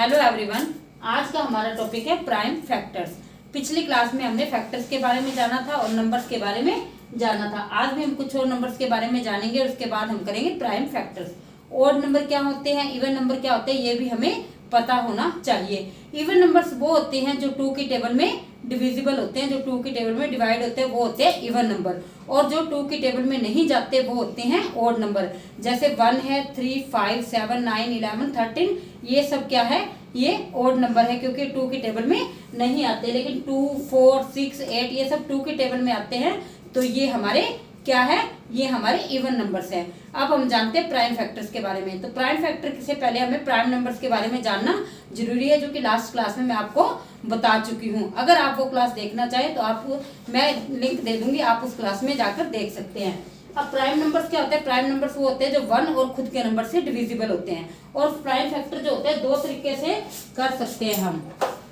Hello everyone, आज का हमारा टॉपिक है प्राइम फैक्टर्स। पिछली क्लास में हमने फैक्टर्स के बारे में जाना था और नंबर्स के बारे में जाना था। आज भी हम कुछ और नंबर्स के बारे में जानेंगे और उसके बाद हम करेंगे प्राइम फैक्टर्स। ओड नंबर क्या होते हैं, इवन नंबर क्या होते हैं, ये भी हमें पता होना चाहिए। इवन नंबर्स वो होते हैं जो 2 की टेबल में डिविजिबल होते हैं, जो 2 की टेबल में डिवाइड होते हैं, वो होते हैं इवन नंबर। और जो 2 की टेबल में नहीं जाते वो होते हैं ओड नंबर। जैसे 1 है, 3, 5, 7, 9, 11, 13, ये सब क्या है, ये ओड नंबर है क्योंकि 2 की टेबल में नहीं आते। लेकिन 2, 4, 6, 8 ये सब 2 की टेबल में आते हैं, तो ये हमारे क्या है, ये हमारे इवन नंबर्स हैं। अब हम जानते हैं प्राइम फैक्टर्स के बारे में। तो प्राइम फैक्टर से पहले हमें प्राइम नंबर्स के बारे में जानना जरूरी है, जो कि लास्ट क्लास में मैं आपको बता चुकी हूँ। अगर आप वो क्लास देखना चाहें तो आप, मैं लिंक दे दूंगी, आप उस क्लास में जाकर देख सकते हैं। अब प्राइम नंबर्स क्या होते हैं? प्राइम नंबर्स वो होते हैं जो 1 और खुद के नंबर से डिविजिबल होते हैं। और प्राइम फैक्टर जो होते हैं 2 तरीके से कर सकते हैं हम।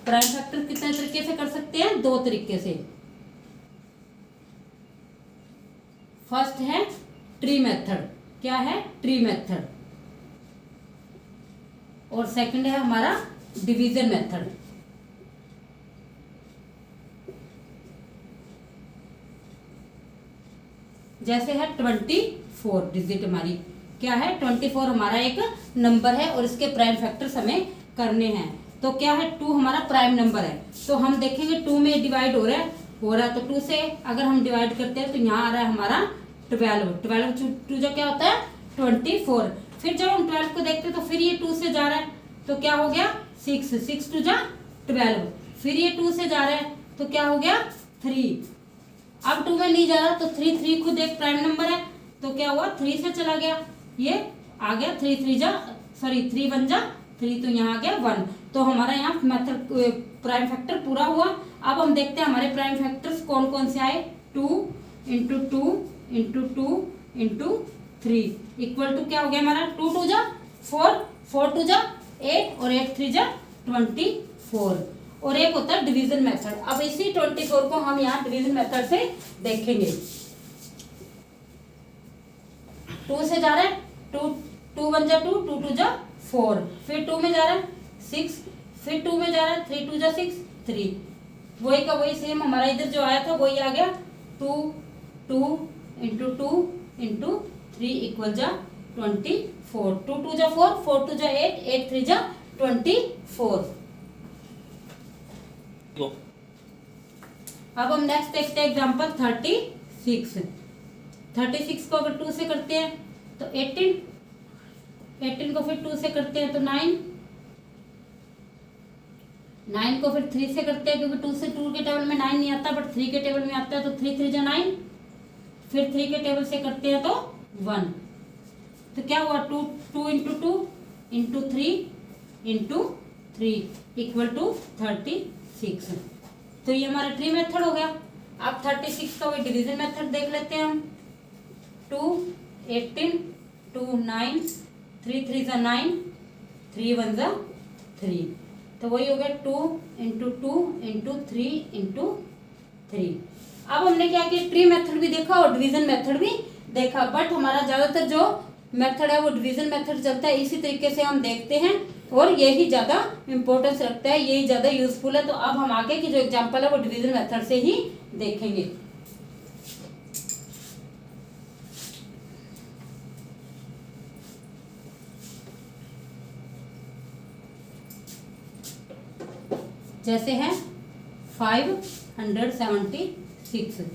प्राइम फैक्टर कितने तरीके से कर सकते हैं? 2 तरीके से। फर्स्ट है ट्री मेथड। क्या है? Tree method. और सेकंड है हमारा डिवीजन मेथड। जैसे है 24 डिजिट हमारी क्या है, 24 हमारा एक नंबर है और इसके प्राइम फैक्टर्स हमें करने हैं। तो क्या है, 2 हमारा प्राइम नंबर है, तो हम देखेंगे 2 में डिवाइड हो रहा है तो 2 से अगर हम डिवाइड करते हैं तो यहाँ आ रहा है हमारा 12 2 जो क्या होता है 24। फिर जब हम 12 को देखते हैं तो फिर ये 2 से जा रहा है तो क्या हो गया 6 2 जा 12। फिर ये 2 से जा रहा है तो क्या हो गया 3। अब 2 में नहीं जा रहा तो 3 खुद एक प्राइम नंबर है, तो क्या हुआ 3 से चला गया, ये आ गया 3 1 जा 3, तो यहाँ आ गया 1। तो हमारा यहाँ मेथड प्राइम फैक्टर पूरा हुआ। अब हम देखते हैं हमारे प्राइम फैक्टर्स कौन कौन से आए। 2 × 2 × 2 × 3 इक्वल टू क्या हो गया हमारा 2 2 जा 4, 4 2 जा 8 और 8 3 जा 24। और एक होता है डिवीजन मेथड। अब इसी 24 को हम यहाँ डिवीजन मेथड से देखेंगे। 2 से जा रहा है 2 1 जा 2, 2 2 जा 4, फिर 2 में जा रहा है 6, फिर 2 में जा रहा है 3 2 जा 6 3। वही का वही सेम हमारा इधर जो आया था वही आ गया 2 2 × 2 × 3 इक्वल जा 24। 2 2 जा 4, 4 2 जा 8, 8 3 जा 24। अब हम नेक्स्ट देखते हैं एग्जांपल 36। 36 को अगर 2 से करते हैं तो 18 को फिर 2 से करते हैं तो 9 को फिर 3 से करते हैं क्योंकि 2 से 2 के टेबल में 9 नहीं आता बट 3 के टेबल में आता है, तो 3 3 जा 9। फिर 3 के टेबल से करते हैं तो 1। तो क्या हुआ 2 × 2 × 3 × 3 इक्वल टू 36। तो ये हमारा ट्री मेथड हो गया। अब 36 का वही डिवीजन मेथड देख लेते हैं हम। 2 18 2 9 3 3 जा 9 3 1 जा 3, तो वही हो गया 2 × 2 × 3 × 3। अब हमने क्या किया, ट्री मेथड भी देखा और डिवीजन मेथड भी देखा, बट हमारा ज्यादातर जो मेथड है वो डिवीजन मेथड चलता है। इसी तरीके से हम देखते हैं और यही ज्यादा इंपॉर्टेंस रखता है, यही ज्यादा यूजफुल है। तो अब हम आगे की जो एग्जांपल है वो डिवीजन मेथड से ही देखेंगे। जैसे है 576।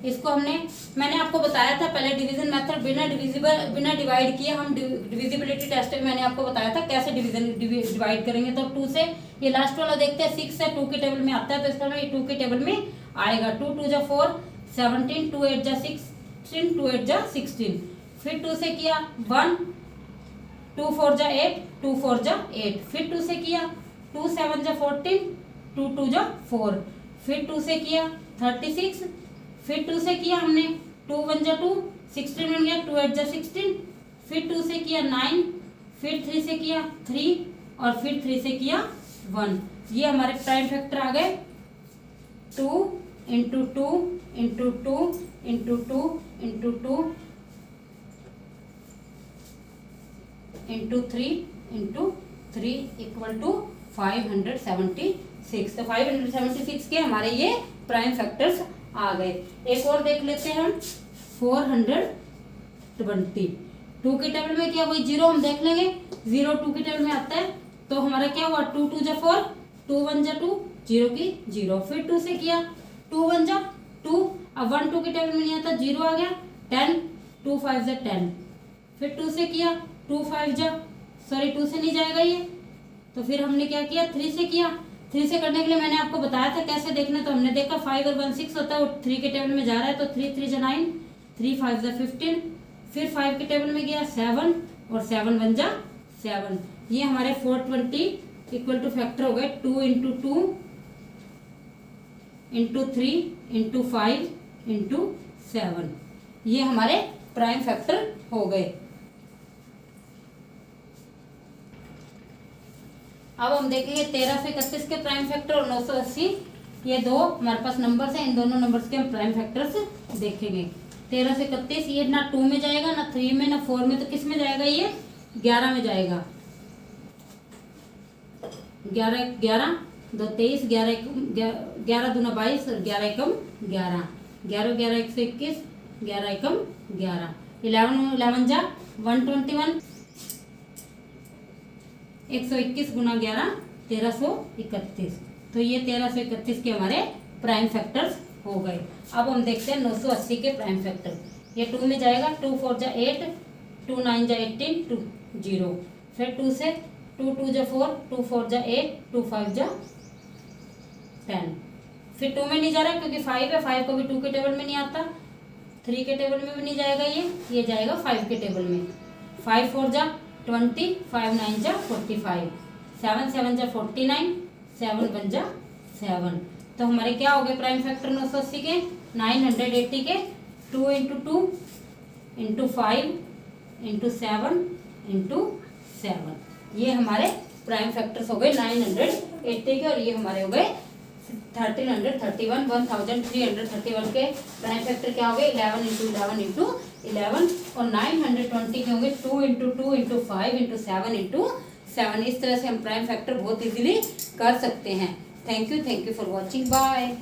इसको मैंने आपको बताया था पहले डिवीजन मेथड बिना डिवाइड किए हम डिविजिबिलिटी टेस्ट में मैंने आपको बताया था कैसे डिवाइड करेंगे। तो 2 से ये लास्ट वाला देखते हैं, 6 से 2 के टेबल में आता है तो इसका ये 2 के टेबल में आएगा। 2 2 जा 4 17, 2 8 जा 16, 2 8 जा 16। फिर 2 से किया 1, 2 4 जा 8, 2 4 जा 8। फिर 2 से किया 2 7 जा 14, 2 2 जा 4। फिर 2 से किया 36। फिर 2 से किया हमने 2 1 जा 2, 16 बन गया, 2 8 जा 16। फिर 2 से किया 9, फिर 3 से किया 3 और फिर 3 से किया 1। ये हमारे प्राइम फैक्टर आ गए 2 × 2 × 2 × 2 × 2 × 3 × 3 इक्वल टू 576। तो 576 के हमारे ये प्राइम फैक्टर्स आ गए। एक और देख लेते हैं हम 420। 2 के टेबल में क्या वही जीरो हम देख लेंगे, 0 2 के टेबल में आता है तो हमारा क्या हुआ 2 2 जा 4, 2 1 जा 2, 0 की 0। फिर 2 से किया 2 1 जा 2, अब 1 2 के टेबल में नहीं आता 0 आ गया 10, 2 5 जा 10। फिर 2 से किया 2 5 जा 2 से नहीं जाएगा ये, तो फिर हमने क्या किया 3 से किया। 3 से करने के लिए मैंने आपको बताया था कैसे देखना, तो हमने देखा 5 और 1 6 होता है और 3 के टेबल में जा रहा है तो 3 3 जा 9, 3 5 जा 15। फिर 5 के टेबल में गया 7 और 7 1 जा 7। ये हमारे 420 इक्वल टू फैक्टर हो गए 2 इंटू 2 इंटू 3 इंटू 5 इंटू 7। ये हमारे प्राइम फैक्टर हो गए। अब हम देखेंगे 1331 के प्राइम फैक्टर और 980। ये दो हमारे पास नंबर्स हैं, इन दोनों नंबर्स के हम प्राइम फैक्टर्स देखेंगे। 1331 ये ना 2 में जाएगा, ना 3 में, ना 4 में, तो किस में जाएगा ये 11 में जाएगा। 11 11 2 23, 11 दूना 22 और 11 एकम 11, 11 11 121, 11 एकम 11, 11 जा 121, 121 गुना 11 1331। तो ये 1331 के हमारे प्राइम फैक्टर्स हो गए। अब हम देखते हैं 980 के प्राइम फैक्टर। ये 2 में जाएगा 2 4 जा 8, 2 9 जा 18, 2 0। फिर 2 से 2 2 जा 4, 2 4 जा 8, 2 5 जा 10। फिर 2 में नहीं जा रहा क्योंकि 5 है, 5 को भी 2 के टेबल में नहीं आता, 3 के टेबल में भी नहीं जाएगा, ये जाएगा 5 के टेबल में। 5 4 जा 20, 5 9 जा 45, 7 7 जा 49, 7 1 जा 7। तो हमारे क्या हो गए प्राइम फैक्टर 980 के 980 के 2 इंटू 2 इंटू 5 इंटू 7 इंटू 7। ये हमारे प्राइम फैक्टर्स हो गए 980 के, और ये हमारे हो गए 1331 1331 के प्राइम फैक्टर क्या हो गए 11 इंटू 11 इंटू 11, और 920 के होंगे 2 इंटू 2 इंटू 5 इंटू 7 इंटू 7। इस तरह से हम प्राइम फैक्टर बहुत इजीली कर सकते हैं। Thank you for watching, bye.